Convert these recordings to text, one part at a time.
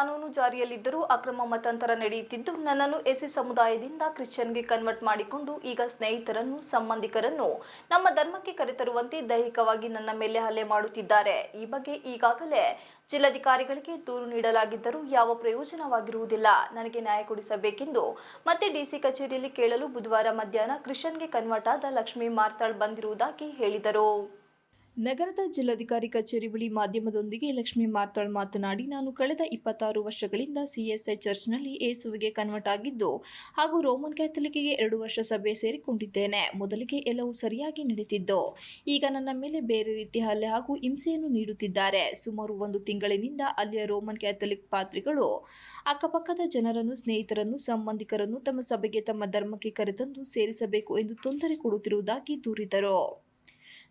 ಕಾನೂನು ಜಾರಿಯಲ್ಲಿದ್ದರೂ ಅಕ್ರಮ ಮತಾಂತರ ನಡೆಯುತ್ತಿದ್ದು ನನ್ನನ್ನು ಎಸ್ಸಿ ಸಮುದಾಯದಿಂದ ಕ್ರಿಶ್ಚಿಯನ್ಗೆ ಕನ್ವರ್ಟ್ ಮಾಡಿಕೊಂಡು ಈಗ ಸ್ನೇಹಿತರನ್ನು ಸಂಬಂಧಿಕರನ್ನು ನಮ್ಮ ಧರ್ಮಕ್ಕೆ ಕರೆತರುವಂತೆ ದೈಹಿಕವಾಗಿ ನನ್ನ ಮೇಲೆ ಹಲ್ಲೆ ಮಾಡುತ್ತಿದ್ದಾರೆ. ಈ ಬಗ್ಗೆ ಈಗಾಗಲೇ ಜಿಲ್ಲಾಧಿಕಾರಿಗಳಿಗೆ ದೂರು ನೀಡಲಾಗಿದ್ದರೂ ಯಾವ ಪ್ರಯೋಜನವಾಗಿರುವುದಿಲ್ಲ. ನನಗೆ ನ್ಯಾಯ ಕೊಡಿಸಬೇಕೆಂದು ಮತ್ತೆ ಡಿಸಿ ಕಚೇರಿಯಲ್ಲಿ ಕೇಳಲು ಬುಧವಾರ ಮಧ್ಯಾಹ್ನ ಕ್ರಿಶ್ಚಿಯನ್ಗೆ ಕನ್ವರ್ಟ್ ಆದ ಲಕ್ಷ್ಮೀ ಮಾರ್ತಾಳ್ ಬಂದಿರುವುದಾಗಿ ಹೇಳಿದರು. ನಗರದ ಜಿಲ್ಲಾಧಿಕಾರಿ ಕಚೇರಿ ಬಳಿ ಮಾಧ್ಯಮದೊಂದಿಗೆ ಲಕ್ಷ್ಮೀ ಮಾರ್ತಾಳ್ ಮಾತನಾಡಿ, ನಾನು ಕಳೆದ 26 ವರ್ಷಗಳಿಂದ ಸಿಎಸ್ಐ ಚರ್ಚ್ನಲ್ಲಿ ಯೇಸುವಿಗೆ ಕನ್ವರ್ಟ್ ಆಗಿದ್ದು ಹಾಗೂ ರೋಮನ್ ಕ್ಯಾಥಲಿಕ್ಗೆ 2 ವರ್ಷ ಸಭೆ ಸೇರಿಕೊಂಡಿದ್ದೇನೆ. ಮೊದಲಿಗೆ ಎಲ್ಲವೂ ಸರಿಯಾಗಿ ನಡೀತಿದ್ದು, ಈಗ ನನ್ನ ಮೇಲೆ ಬೇರೆ ರೀತಿ ಹಲ್ಲೆ ಹಾಗೂ ಹಿಂಸೆಯನ್ನು ನೀಡುತ್ತಿದ್ದಾರೆ. ಸುಮಾರು 1 ತಿಂಗಳಿನಿಂದ ಅಲ್ಲಿಯ ರೋಮನ್ ಕ್ಯಾಥಲಿಕ್ ಪಾದ್ರಿಗಳು ಅಕ್ಕಪಕ್ಕದ ಜನರನ್ನು, ಸ್ನೇಹಿತರನ್ನು, ಸಂಬಂಧಿಕರನ್ನು ತಮ್ಮ ಸಭೆಗೆ, ತಮ್ಮ ಧರ್ಮಕ್ಕೆ ಕರೆತಂದು ಸೇರಿಸಬೇಕು ಎಂದು ತೊಂದರೆ ಕೊಡುತ್ತಿರುವುದಾಗಿ ದೂರಿದರು.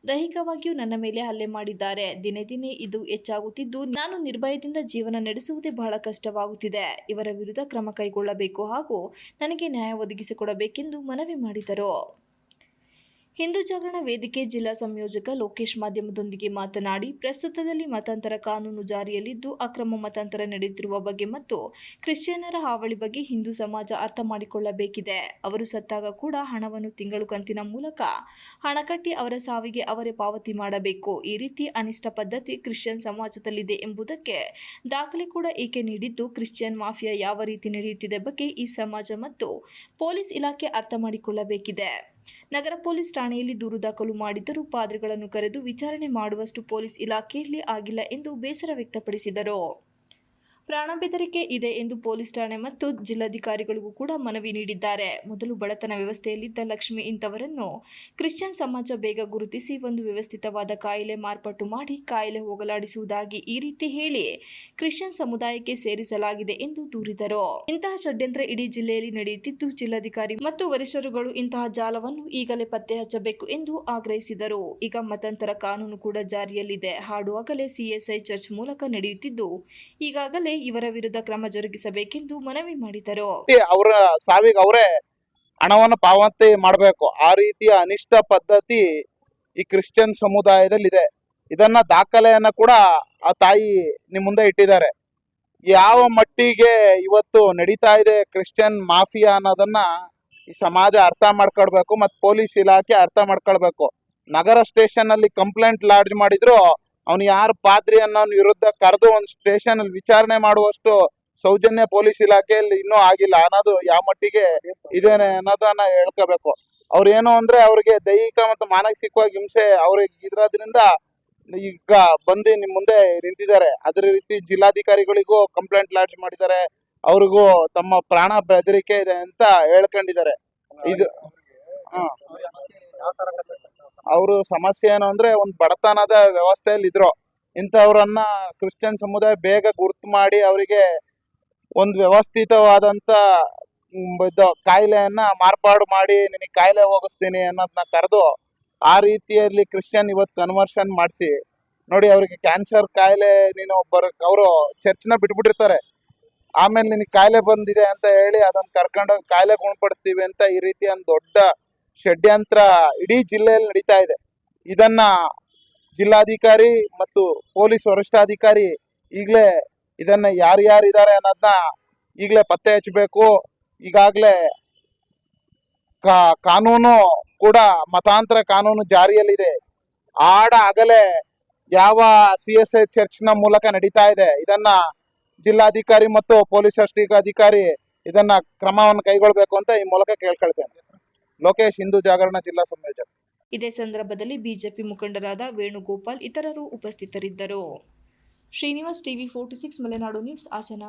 ದೈಹಿಕವಾಗಿಯೂ ನನ್ನ ಮೇಲೆ ಹಲ್ಲೆ ಮಾಡಿದ್ದಾರೆ. ದಿನೇ ದಿನೇ ಇದು ಹೆಚ್ಚಾಗುತ್ತಿದ್ದು ನಾನು ನಿರ್ಭಯದಿಂದ ಜೀವನ ನಡೆಸುವುದೇ ಬಹಳ ಕಷ್ಟವಾಗುತ್ತಿದೆ. ಇವರ ವಿರುದ್ಧ ಕ್ರಮ ಕೈಗೊಳ್ಳಬೇಕು ಹಾಗೂ ನನಗೆ ನ್ಯಾಯ ಒದಗಿಸಿಕೊಡಬೇಕೆಂದು ಮನವಿ ಮಾಡಿದರು. ಹಿಂದೂ ಜಾಗರಣ ವೇದಿಕೆ ಜಿಲ್ಲಾ ಸಂಯೋಜಕ ಲೋಕೇಶ್ ಮಾಧ್ಯಮದೊಂದಿಗೆ ಮಾತನಾಡಿ, ಪ್ರಸ್ತುತದಲ್ಲಿ ಮತಾಂತರ ಕಾನೂನು ಜಾರಿಯಲ್ಲಿದ್ದು ಅಕ್ರಮ ಮತಾಂತರ ನಡೆಯುತ್ತಿರುವ ಬಗ್ಗೆ ಮತ್ತು ಕ್ರಿಶ್ಚಿಯನ್ನರ ಹಾವಳಿ ಬಗ್ಗೆ ಹಿಂದೂ ಸಮಾಜ ಅರ್ಥ ಮಾಡಿಕೊಳ್ಳಬೇಕಿದೆ. ಅವರು ಸತ್ತಾಗ ಕೂಡ ಹಣವನ್ನು ತಿಂಗಳು ಕಂತಿನ ಮೂಲಕ ಹಣ ಕಟ್ಟಿ ಅವರ ಸಾವಿಗೆ ಅವರೇ ಪಾವತಿ ಮಾಡಬೇಕು. ಈ ರೀತಿ ಅನಿಷ್ಟ ಪದ್ಧತಿ ಕ್ರಿಶ್ಚಿಯನ್ ಸಮಾಜದಲ್ಲಿದೆ ಎಂಬುದಕ್ಕೆ ದಾಖಲೆ ಕೂಡ ಈಕೆ ನೀಡಿದ್ದು, ಕ್ರಿಶ್ಚಿಯನ್ ಮಾಫಿಯಾ ಯಾವ ರೀತಿ ನಡೆಯುತ್ತಿದೆ ಬಗ್ಗೆ ಈ ಸಮಾಜ ಮತ್ತು ಪೊಲೀಸ್ ಇಲಾಖೆ ಅರ್ಥ ಮಾಡಿಕೊಳ್ಳಬೇಕಿದೆ. ನಗರ ಪೊಲೀಸ್ ಠಾಣೆಯಲ್ಲಿ ದೂರು ದಾಖಲು ಮಾಡಿದ್ದರೂ ಪಾದ್ರಿಗಳನ್ನು ಕರೆದು ವಿಚಾರಣೆ ಮಾಡುವಷ್ಟು ಪೊಲೀಸ್ ಇಲಾಖೆಯಲ್ಲಿ ಆಗಿಲ್ಲ ಎಂದು ಬೇಸರ ವ್ಯಕ್ತಪಡಿಸಿದರು. ಪ್ರಾಣ ಬೆದರಿಕೆ ಇದೆ ಎಂದು ಪೊಲೀಸ್ ಠಾಣೆ ಮತ್ತು ಜಿಲ್ಲಾಧಿಕಾರಿಗಳಿಗೂ ಕೂಡ ಮನವಿ ನೀಡಿದ್ದಾರೆ. ಮೊದಲು ಬಡತನ ವ್ಯವಸ್ಥೆಯಲ್ಲಿದ್ದ ಲಕ್ಷ್ಮಿ ಇಂಥವರನ್ನು ಕ್ರಿಶ್ಚಿಯನ್ ಸಮಾಜ ಬೇಗ ಗುರುತಿಸಿ ಒಂದು ವ್ಯವಸ್ಥಿತವಾದ ಕಾಯಿಲೆ ಮಾರ್ಪಾಟು ಮಾಡಿ ಕಾಯಿಲೆ ಹೋಗಲಾಡಿಸುವುದಾಗಿ ಈ ರೀತಿ ಹೇಳಿ ಕ್ರಿಶ್ಚಿಯನ್ ಸಮುದಾಯಕ್ಕೆ ಸೇರಿಸಲಾಗಿದೆ ಎಂದು ದೂರಿದರು. ಇಂತಹ ಷಡ್ಯಂತ್ರ ಇಡೀ ಜಿಲ್ಲೆಯಲ್ಲಿ ನಡೆಯುತ್ತಿದ್ದು ಜಿಲ್ಲಾಧಿಕಾರಿ ಮತ್ತು ವರಿಷ್ಠರುಗಳು ಇಂತಹ ಜಾಲವನ್ನು ಈಗಲೇ ಪತ್ತೆ ಹಚ್ಚಬೇಕು ಎಂದು ಆಗ್ರಹಿಸಿದರು. ಈಗ ಮತಾಂತರ ಕಾನೂನು ಕೂಡ ಜಾರಿಯಲ್ಲಿದೆ. ಹಾಡುವಾಗಲೇ ಸಿಎಸ್ಐ ಚರ್ಚ್ ಮೂಲಕ ನಡೆಯುತ್ತಿದ್ದು ಈಗಾಗಲೇ ಇವರ ವಿರುದ್ಧ ಕ್ರಮ ಜರುಗಿಸಬೇಕೆಂದು ಮನವಿ ಮಾಡಿದರು. ಅವರ ಸಾವಿಗೆ ಅವರೇ ಹಣವನ್ನು ಪಾವತಿ ಮಾಡಬೇಕು. ಆ ರೀತಿಯ ಅನಿಷ್ಟ ಪದ್ಧತಿ ಈ ಕ್ರಿಶ್ಚಿಯನ್ ಸಮುದಾಯದಲ್ಲಿ ಇದೆ. ಇದನ್ನ ದಾಖಲೆಯನ್ನ ಕೂಡ ಆ ತಾಯಿ ನಿಮ್ ಮುಂದೆ ಇಟ್ಟಿದ್ದಾರೆ. ಯಾವ ಮಟ್ಟಿಗೆ ಇವತ್ತು ನಡೀತಾ ಇದೆ ಕ್ರಿಶ್ಚಿಯನ್ ಮಾಫಿಯಾ ಅನ್ನೋದನ್ನ ಈ ಸಮಾಜ ಅರ್ಥ ಮಾಡ್ಕೊಳ್ಬೇಕು ಮತ್ತು ಪೊಲೀಸ್ ಇಲಾಖೆ ಅರ್ಥ ಮಾಡ್ಕೊಳ್ಬೇಕು. ನಗರ ಸ್ಟೇಷನ್ ಅಲ್ಲಿ ಕಂಪ್ಲೇಂಟ್ ಲಾಡ್ಜ್ ಮಾಡಿದ್ರು ಅವನು ಯಾರು ಪಾದ್ರಿ ಅನ್ನೋ ವಿರುದ್ಧ ಕರೆದು ಒಂದು ಸ್ಟೇಷನ್ ಅಲ್ಲಿ ವಿಚಾರಣೆ ಮಾಡುವಷ್ಟು ಸೌಜನ್ಯ ಪೊಲೀಸ್ ಇಲಾಖೆಯಲ್ಲಿ ಇನ್ನೂ ಆಗಿಲ್ಲ ಅನ್ನೋದು ಯಾವ ಮಟ್ಟಿಗೆ ಇದೇನೆ ಅನ್ನೋದನ್ನ ಹೇಳ್ಕೋಬೇಕು. ಅವ್ರೇನು ಅಂದ್ರೆ ಅವ್ರಿಗೆ ದೈಹಿಕ ಮತ್ತು ಮಾನಸಿಕವಾಗಿ ಹಿಂಸೆ ಅವ್ರಿಗೆ ಇರೋದ್ರಿಂದ ಈಗ ಬಂದು ನಿಮ್ ಮುಂದೆ ನಿಂತಿದ್ದಾರೆ. ಅದೇ ರೀತಿ ಜಿಲ್ಲಾಧಿಕಾರಿಗಳಿಗೂ ಕಂಪ್ಲೇಂಟ್ ಲಾಡ್ಜ್ ಮಾಡಿದ್ದಾರೆ. ಅವ್ರಿಗೂ ತಮ್ಮ ಪ್ರಾಣ ಬೆದರಿಕೆ ಇದೆ ಅಂತ ಹೇಳ್ಕೊಂಡಿದ್ದಾರೆ. ಇದು ಅವರು ಸಮಸ್ಯೆ ಏನು ಅಂದ್ರೆ ಒಂದು ಬಡತನದ ವ್ಯವಸ್ಥೆಯಲ್ಲಿ ಇದ್ರು. ಇಂಥವ್ರನ್ನ ಕ್ರಿಶ್ಚಿಯನ್ ಸಮುದಾಯ ಬೇಗ ಗುರ್ತು ಮಾಡಿ ಅವರಿಗೆ ಒಂದು ವ್ಯವಸ್ಥಿತವಾದಂತ ಕಾಯಿಲೆಯನ್ನ ಮಾರ್ಪಾಡು ಮಾಡಿ ನಿನಗೆ ಕಾಯಿಲೆ ಹೋಗಿಸ್ತೀನಿ ಅನ್ನೋದನ್ನ ಕರೆದು ಆ ರೀತಿಯಲ್ಲಿ ಕ್ರಿಶ್ಚಿಯನ್ ಇವತ್ತು ಕನ್ವರ್ಷನ್ ಮಾಡಿಸಿ ನೋಡಿ, ಅವ್ರಿಗೆ ಕ್ಯಾನ್ಸರ್ ಕಾಯಿಲೆ ನೀನು ಅವರು ಚರ್ಚ್ನ ಬಿಟ್ಬಿಟ್ಟಿರ್ತಾರೆ. ಆಮೇಲೆ ನಿನಗೆ ಕಾಯಿಲೆ ಬಂದಿದೆ ಅಂತ ಹೇಳಿ ಅದನ್ನ ಕರ್ಕೊಂಡೋಗಿ ಕಾಯಿಲೆ ಗುಣಪಡಿಸ್ತೀವಿ ಅಂತ ಈ ರೀತಿ ಒಂದು ದೊಡ್ಡ ಷಡ್ಯಂತ್ರ ಇಡೀ ಜಿಲ್ಲೆಯಲ್ಲಿ ನಡೀತಾ ಇದೆ. ಇದನ್ನ ಜಿಲ್ಲಾಧಿಕಾರಿ ಮತ್ತು ಪೊಲೀಸ್ ವರಿಷ್ಠಾಧಿಕಾರಿ ಈಗಲೇ ಇದನ್ನ ಯಾರ್ಯಾರು ಇದ್ದಾರೆ ಅನ್ನೋದನ್ನ ಈಗಲೇ ಪತ್ತೆ ಹಚ್ಚಬೇಕು. ಈಗಾಗಲೇ ಕಾನೂನು ಕೂಡ ಮತಾಂತರ ಕಾನೂನು ಜಾರಿಯಲ್ಲಿದೆ. ಆಡ ಆಗಲೇ ಯಾವ ಸಿಎಸ್ಐ ಚರ್ಚ್ನ ಮೂಲಕ ನಡೀತಾ ಇದೆ. ಇದನ್ನ ಜಿಲ್ಲಾಧಿಕಾರಿ ಮತ್ತು ಪೊಲೀಸ್ ಅಧಿಕಾರಿ ಇದನ್ನ ಕ್ರಮವನ್ನು ಕೈಗೊಳ್ಳಬೇಕು ಅಂತ ಈ ಮೂಲಕ ಕೇಳ್ಕೊಳ್ತೇನೆ. ಲೋಕೇಶ್, ಹಿಂದೂ ಜಾಗರಣ ಜಿಲ್ಲಾ ಸಂಯೋಜಕ. ಇದೇ ಸಂದರ್ಭದಲ್ಲಿ ಬಿಜೆಪಿ ಮುಖಂಡರಾದ ವೇಣುಗೋಪಾಲ್ ಇತರರು ಉಪಸ್ಥಿತರಿದ್ದರು. Srinivas, TV 46 Malenadu news, Hassan.